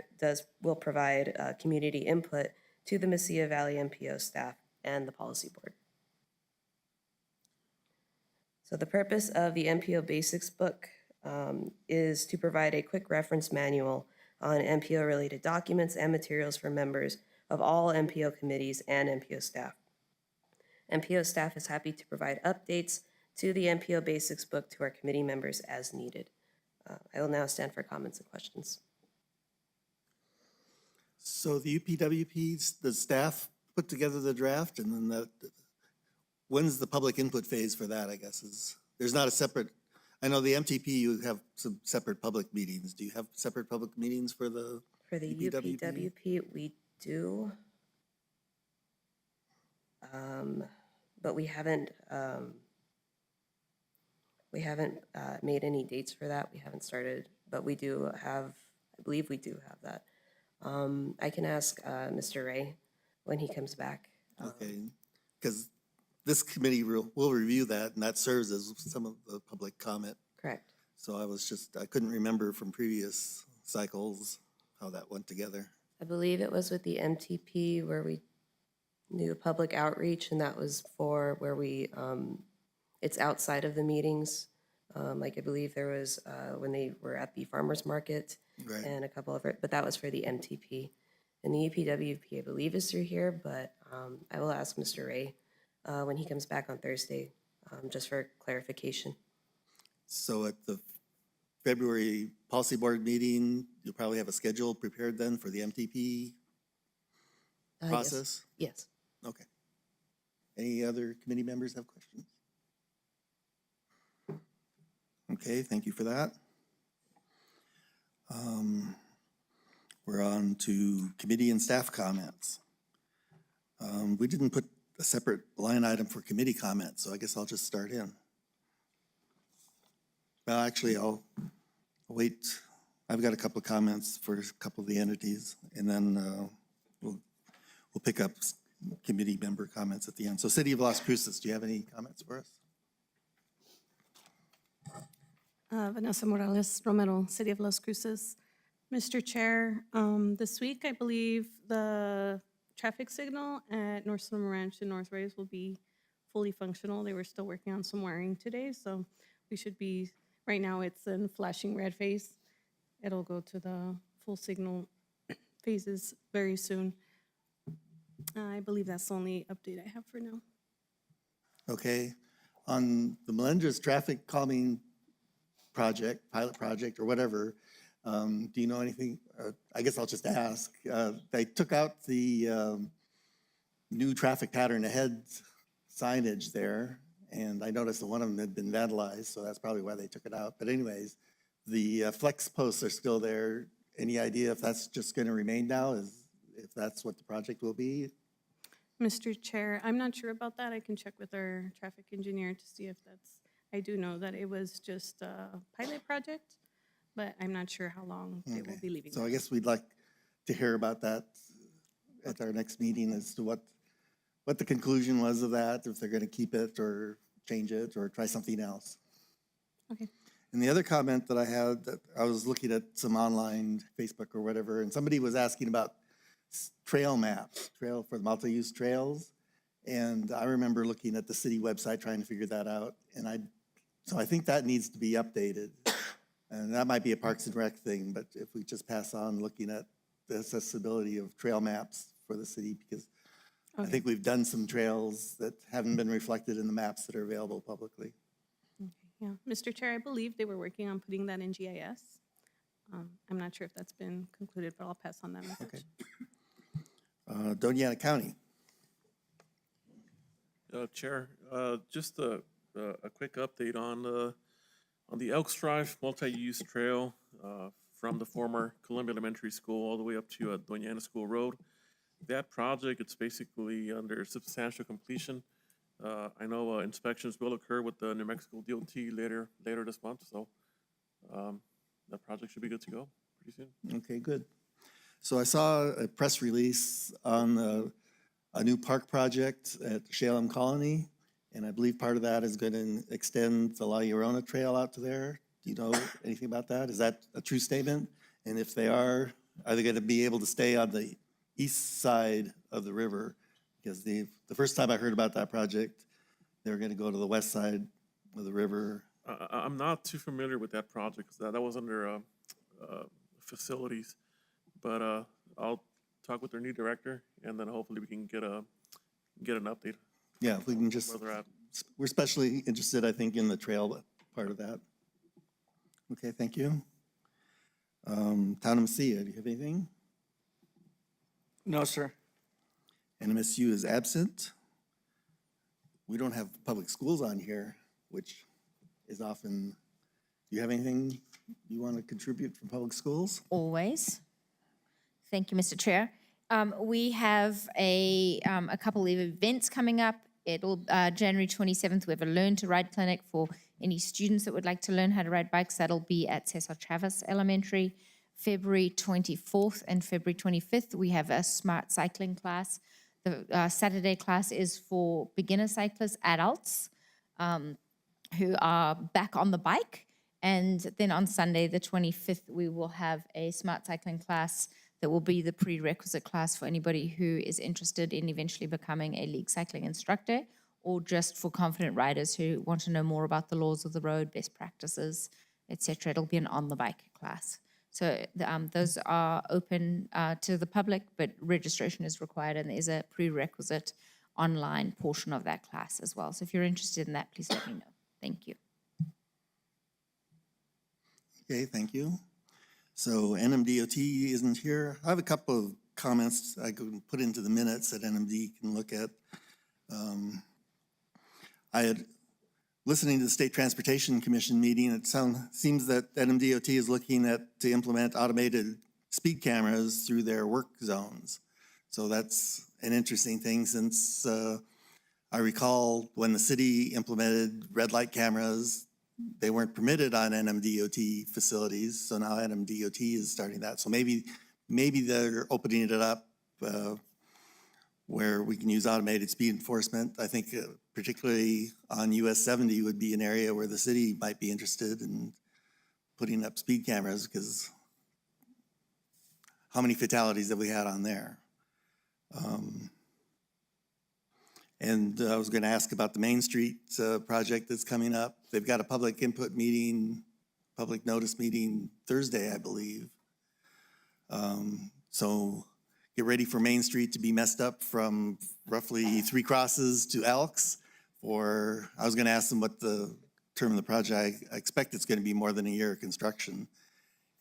A: will provide community input to the Mesilla Valley MPO staff and the Policy Board. So the purpose of the MPO Basics book is to provide a quick reference manual on MPO-related documents and materials for members of all MPO committees and MPO staff. MPO staff is happy to provide updates to the MPO Basics book to our committee members as needed. I will now stand for comments and questions.
B: So the UPWPs, the staff put together the draft, and then when's the public input phase for that, I guess, there's not a separate, I know the MTP, you have some separate public meetings. Do you have separate public meetings for the
A: UPWP, we do. But we haven't made any dates for that. We haven't started, but we do have, I believe we do have that. I can ask Mr. Ray when he comes back.
B: Okay, because this committee will review that, and that serves as some of the public comment.
A: Correct.
B: So I couldn't remember from previous cycles how that went together.
A: I believe it was with the MTP where we knew public outreach, and that was for where we, it's outside of the meetings. Like I believe there was when they were at the farmer's market,
B: Right.
A: and a couple of it, but that was for the MTP. And the UPWP, I believe, is through here, but I will ask Mr. Ray when he comes back on Thursday, just for clarification.
B: So at the February Policy Board meeting, you'll probably have a schedule prepared then for the MTP process?
A: Yes.
B: Okay. Any other committee members have questions? Okay, thank you for that. We're on to committee and staff comments. We didn't put a separate line item for committee comments, so I guess I'll just start in. Well, actually, I'll wait. I've got a couple of comments for a couple of the entities, and then we'll pick up committee member comments at the end. So City of Las Cruces, do you have any comments for us?
D: Vanessa Morales Romero, City of Las Cruces. Mr. Chair, this week, I believe the traffic signal at North Sonoma Ranch and North Reyes will be fully functional. They were still working on some wiring today, so we should be, right now it's in flashing red phase. It'll go to the full signal phases very soon. I believe that's the only update I have for now.
B: Okay. On the Melendres traffic calming project, pilot project, or whatever, do you know anything? I guess I'll just ask. They took out the new traffic pattern ahead signage there, and I noticed that one of them had been vandalized, so that's probably why they took it out. But anyways, the flex posts are still there. Any idea if that's just going to remain now, if that's what the project will be?
D: Mr. Chair, I'm not sure about that. I can check with our traffic engineer to see if that's, I do know that it was just a pilot project, but I'm not sure how long they will
B: Okay.
D: be leaving.
B: So I guess we'd like to hear about that at our next meeting as to what the conclusion was of that, if they're going to keep it or change it or try something else.
D: Okay.
B: And the other comment that I had, that I was looking at some online, Facebook or whatever, and somebody was asking about trail maps, trail for the multi-use trails. And I remember looking at the city website trying to figure that out. And so I think that needs to be updated. And that might be a Parks and Rec thing, but if we just pass on looking at the accessibility of trail maps for the city, because I think we've done some trails that haven't been reflected in the maps that are available publicly.
D: Okay, yeah. Mr. Chair, I believe they were working on putting that in GIS. I'm not sure if that's been concluded, but I'll pass on that message.
B: Okay. Doña County.
I: Chair, just a quick update on the Elks Drive multi-use trail from the former Columbia Elementary School all the way up to Doña School Road. That project, it's basically under substantial completion. I know inspections will occur with the New Mexico DOT later this month, so that project should be good to go pretty soon.
B: Okay, good. So I saw a press release on a new park project at Shalem Colony, and I believe part of that is going to extend the La Llorona Trail out to there. Do you know anything about that? Is that a true statement? And if they are they going to be able to stay on the east side of the river? Because the first time I heard about that project, they were going to go to the west side of the river.
I: I'm not too familiar with that project, 'cause that was under facilities. But I'll talk with their new director, and then hopefully we can get an update
B: Yeah, if we can just,
I: where they're at.
B: we're especially interested, I think, in the trail part of that. Okay, thank you. Town of Mesilla, do you have anything?
H: No, sir.
B: NMSU is absent. We don't have public schools on here, which is often, do you have anything you want to contribute from public schools?
F: Always. Thank you, Mr. Chair. We have a couple of events coming up. It'll, January 27th, we have a Learn to Ride clinic for any students that would like to learn how to ride bikes. That'll be at Cesar Chavez Elementary. February 24th and February 25th, we have a smart cycling class. The Saturday class is for beginner cyclists, adults, who are back on the bike. And then on Sunday, the 25th, we will have a smart cycling class that will be the prerequisite class for anybody who is interested in eventually becoming a league cycling instructor, or just for confident riders who want to know more about the laws of the road, best practices, etc. It'll be an on-the-bike class. So those are open to the public, but registration is required, and there's a prerequisite online portion of that class as well. So if you're interested in that, please let me know. Thank you.
B: Okay, thank you. So NMDOT isn't here. I have a couple of comments I could put into the minutes that NMD can look at. I had, listening to the State Transportation Commission meeting, it seems that NMDOT is looking to implement automated speed cameras through their work zones. So that's an interesting thing, since I recall when the city implemented red light cameras, they weren't permitted on NMDOT facilities, so now NMDOT is starting that. So maybe they're opening it up where we can use automated speed enforcement. I think particularly on US 70 would be an area where the city might be interested in putting up speed cameras, because how many fatalities have we had on there? And I was gonna ask about the Main Street project that's coming up. They've got a public input meeting, public notice meeting Thursday, I believe. So get ready for Main Street to be messed up from roughly 3 Crosses to Elks. Or I was gonna ask them what the term of the project, I expect it's gonna be more than a year of construction.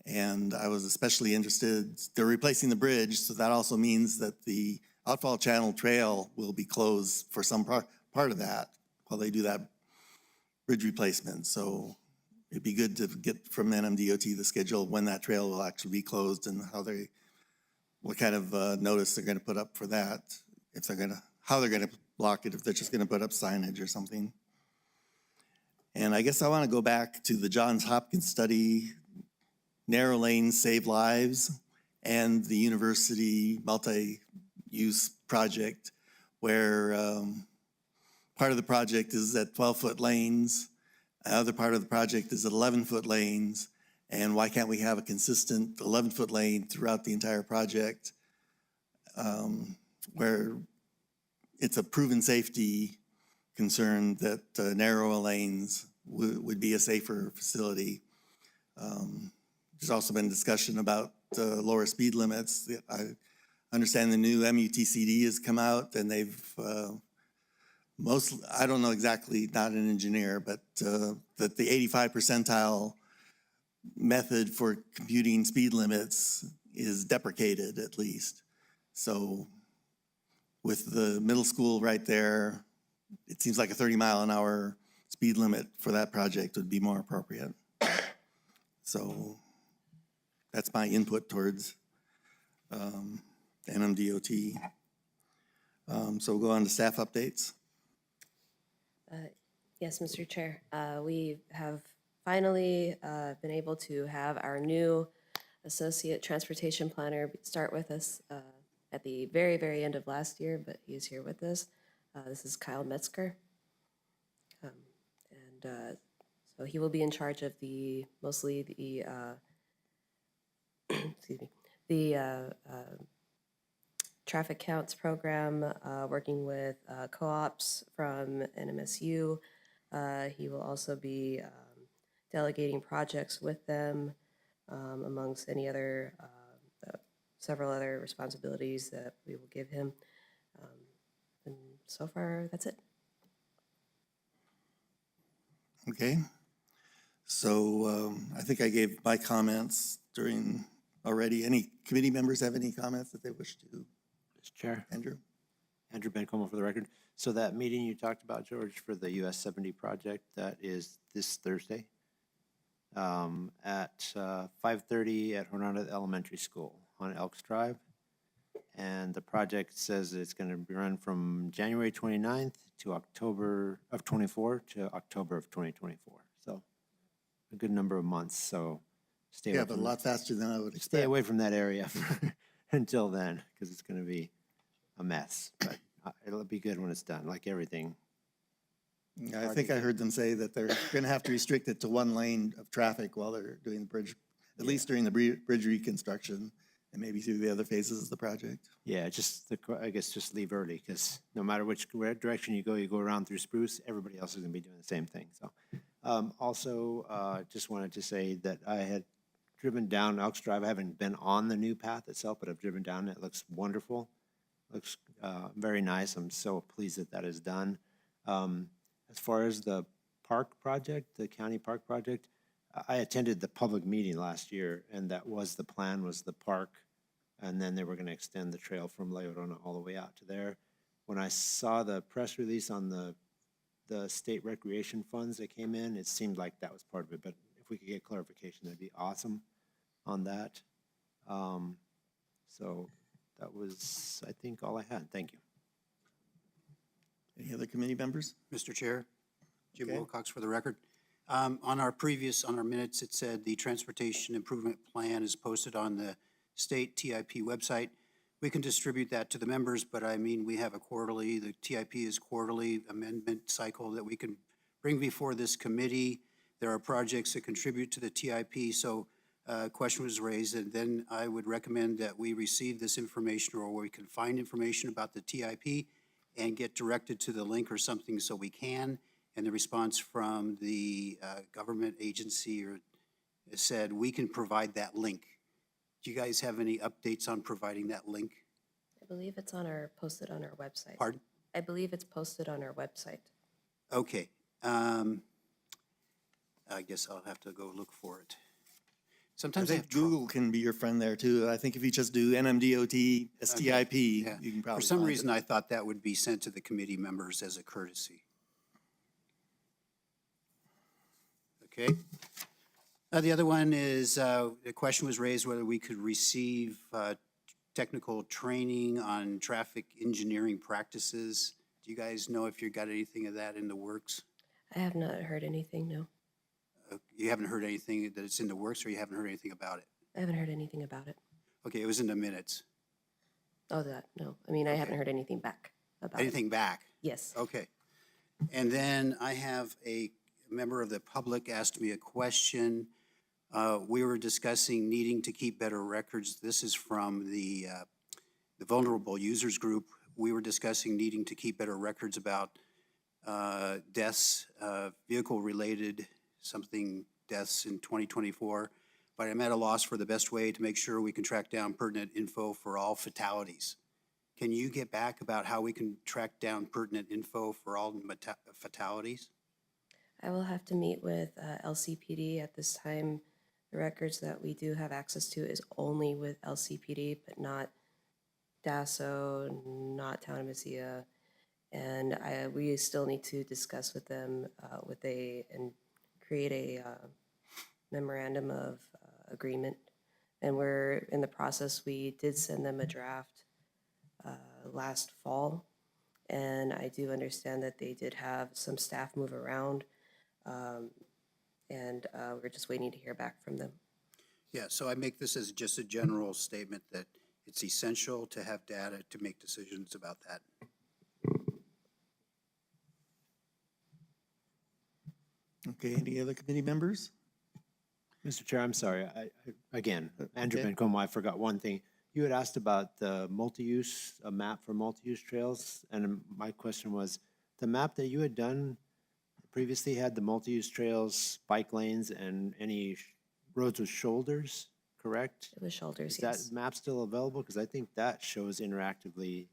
B: And I was especially interested, they're replacing the bridge, so that also means that the outfall channel trail will be closed for some part of that while they do that bridge replacement. So it'd be good to get from NMDOT the schedule of when that trail will actually be closed and what kind of notice they're gonna put up for that. If they're gonna, how they're gonna block it, if they're just gonna put up signage or something. And I guess I wanna go back to the Johns Hopkins study, narrow lanes save lives, and the university multi-use project, where part of the project is at 12-foot lanes, the other part of the project is at 11-foot lanes, and why can't we have a consistent 11-foot lane throughout the entire project, where it's a proven safety concern that narrower lanes would be a safer facility. There's also been discussion about lower speed limits. I understand the new MUTCD has come out, and they've I don't know exactly, not an engineer, but that the 85 percentile method for computing speed limits is deprecated, at least. So with the middle school right there, it seems like a 30-mile-an-hour speed limit for that project would be more appropriate. So that's my input towards NMDOT. So we'll go on to staff updates.
A: Yes, Mr. Chair. We have finally been able to have our new Associate Transportation Planner start with us at the very, very end of last year, but he is here with us. This is Kyle Metzger. So he will be in charge of mostly the excuse me, the traffic counts program, working with co-ops from NMSU. He will also be delegating projects with them, amongst any other, several other responsibilities that we will give him. And so far, that's it.
B: Okay. So I think I gave my comments during already. Any committee members have any comments that they wish to?
E: Mr. Chair.
B: Andrew?
E: Andrew Bencomo for the record. So that meeting you talked about, George, for the US 70 project, that is this Thursday at 5:30 at Hornada Elementary School on Elks Drive. And the project says it's going to be run from January 29th to October of 24 to October of 2024. So a good number of months. So stay away
B: Yeah, but a lot faster than I would expect.
E: stay away from that area until then, because it's going to be a mess. But it'll be good when it's done, like everything.
B: Yeah, I think I heard them say that they're going to have to restrict it to 1 lane of traffic while they're doing the bridge, at least during the bridge reconstruction, and maybe through the other phases of the project.
E: Yeah, I guess just leave early, because no matter which direction you go around through Spruce, everybody else is going to be doing the same thing. So also, just wanted to say that I had driven down Elks Drive. I haven't been on the new path itself, but I've driven down it. It looks wonderful. Looks very nice. I'm so pleased that that is done. As far as the park project, the county park project, I attended the public meeting last year, and that was the plan, was the park, and then they were going to extend the trail from La Llorona all the way out to there. When I saw the press release on the state recreation funds that came in, it seemed like that was part of it, but if we could get clarification, that'd be awesome on that. So that was, I think, all I had. Thank you.
B: Any other committee members?
G: Mr. Chair, Jim
B: Okay.
G: Wilcox for the record. On our minutes, it said the Transportation Improvement Plan is posted on the state TIP website. We can distribute that to the members, but I mean, we have the TIP is quarterly amendment cycle that we can bring before this committee There are projects that contribute to the TIP, so a question was raised, and then I would recommend that we receive this information or we can find information about the TIP and get directed to the link or something so we can. And the response from the government agency said, we can provide that link. Do you guys have any updates on providing that link?
A: I believe it's posted on our website.
G: Pardon?
A: I believe it's posted on our website.
G: Okay. I guess I'll have to go look for it.
B: I
G: Sometimes I have
B: think
G: trouble.
B: Google can be your friend there too. I think if you just do NMDOT STIP,
G: Yeah.
B: you can probably
G: For some
B: find it.
G: reason, I thought that would be sent to the committee members as a courtesy. Okay. The other one is, the question was raised whether we could receive technical training on traffic engineering practices. Do you guys know if you got anything of that in the works?
A: I have not heard anything, no.
G: You haven't heard anything that it's in the works, or you haven't heard anything about it?
A: I haven't heard anything about it.
G: Okay, it was in the minutes.
A: Oh, that, no. I mean, I haven't heard anything back about it.
G: Anything back?
A: Yes.
G: Okay. And then I have a member of the public asked me a question. We were discussing needing to keep better records. This is from the Vulnerable Users Group. We were discussing needing to keep better records about deaths, vehicle-related deaths in 2024. But I'm at a loss for the best way to make sure we can track down pertinent info for all fatalities. Can you get back about how we can track down pertinent info for all fatalities?
A: I will have to meet with LCPD. At this time, the records that we do have access to is only with LCPD, but not DASO, not Town of Mesilla. And we still need to discuss with them and create a memorandum of agreement. And we're in the process. We did send them a draft last fall. And I do understand that they did have some staff move around. And we're just waiting to hear back from them.
G: Yeah, so I make this as just a general statement that it's essential to have data to make decisions about that.
B: Okay, any other committee members?
E: Mr. Chair, I'm sorry. Again, Andrew
B: okay.
E: Bencomo, I forgot one thing. You had asked about the multi-use, a map for multi-use trails, and my question was, the map that you had done previously had the multi-use trails, bike lanes, and any roads with shoulders, correct?
A: It was shoulders,
E: Is
A: yes.
E: that map still available? Because I think that shows interactively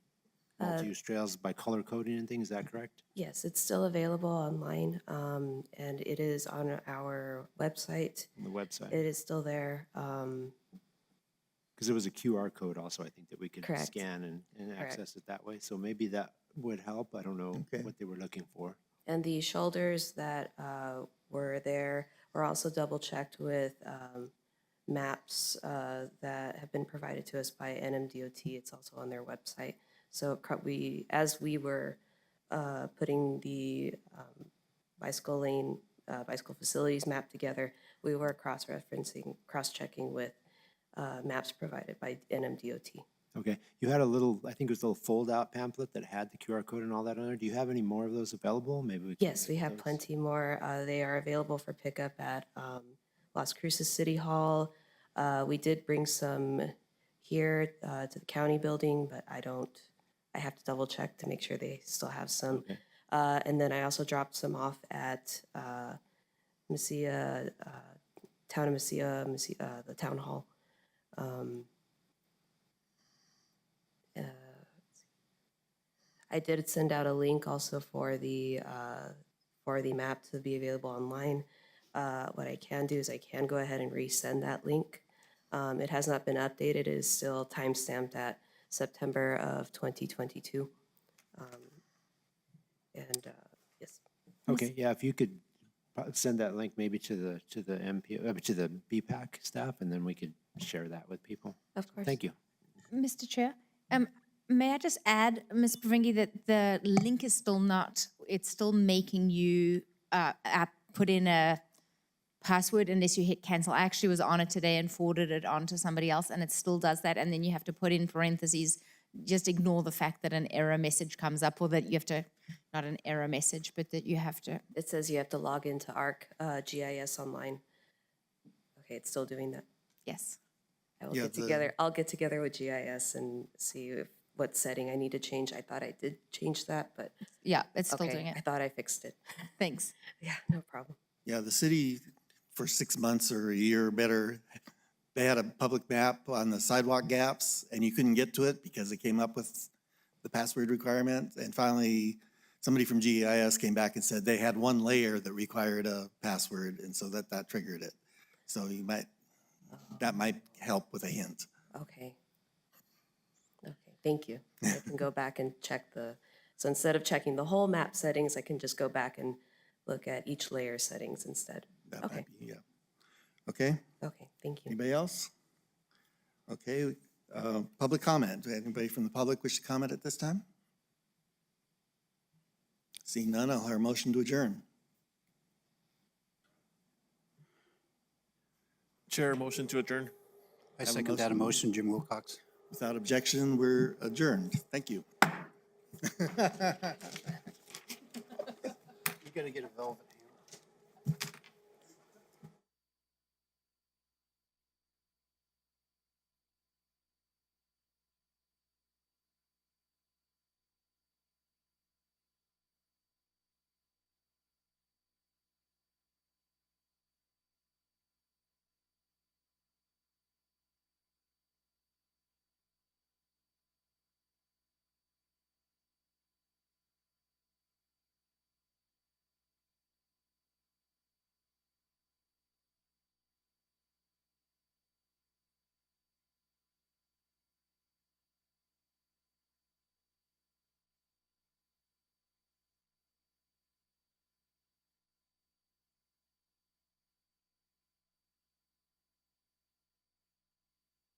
E: multi-use trails by color coding and things, is that correct?
A: Yes, it's still available online, and it is on our website.
E: On the website?
A: It is still there.
E: Because it was a QR code also, I think, that we could
A: Correct.
E: scan and
A: Correct.
E: access it that way. So maybe that would help. I don't know
B: Okay.
E: what they were looking for.
A: And the shoulders that were there were also double-checked with maps that have been provided to us by NMDOT. It's also on their website. So as we were putting the bicycle facilities map together, we were cross-referencing, cross-checking with maps provided by NMDOT.
E: Okay. You had a little, I think it was a little fold-out pamphlet that had the QR code and all that on there. Do you have any more of those available? Maybe we can
A: Yes, we
E: get
A: have
E: those.
A: plenty more. They are available for pickup at Las Cruces City Hall. We did bring some here to the county building, but I have to double check to make sure they still have some.
E: Okay.
A: And then I also dropped some off at Mesilla, Town of Mesilla, the town hall. I did send out a link also for the map to be available online. What I can do is I can go ahead and resend that link. It has not been updated. It is still timestamped at September of 2022. Yes.
E: Okay, yeah, if you could send that link maybe to the MPO, to the BPAC staff, and then we could share that with people.
A: Of course.
E: Thank you.
F: Mr. Chair, may I just add, Ms. Peringi, that the link is still not, it's still making you put in a password unless you hit cancel. I actually was on it today and forwarded it on to somebody else, and it still does that, and then you have to put in parentheses just ignore the fact that an error message comes up, or that you have to, not an error message, but that you have to,
A: It says you have to log into ARC GIS online. Okay, it's still doing that.
F: yes.
A: I will
B: Yeah,
A: get together, I'll get together with GIS and see what setting I need to change. I thought I did change that, but
F: Yeah, it's still doing
A: okay, I
F: it.
A: thought I fixed it.
F: Thanks.
A: Yeah, no problem.
B: Yeah, the city for 6 months or a year or better, they had a public map on the sidewalk gaps and you couldn't get to it because it came up with the password requirement. And finally, somebody from GIS came back and said they had one layer that required a password, and so that triggered it. So that might help with a hint.
A: Okay. Okay, thank you. I can go back and check so instead of checking the whole map settings, I can just go back and look at each layer settings instead.
B: That
A: Okay,
B: might be, yeah. Okay,
A: okay, thank you.
B: anybody else? Okay, public comment. Anybody from the public wish to comment at this time? Seeing none, I'll hear a motion to adjourn.
I: Chair, motion to adjourn.
G: I second that motion, Jim Wilcox.
B: Without objection, we're adjourned. Thank you.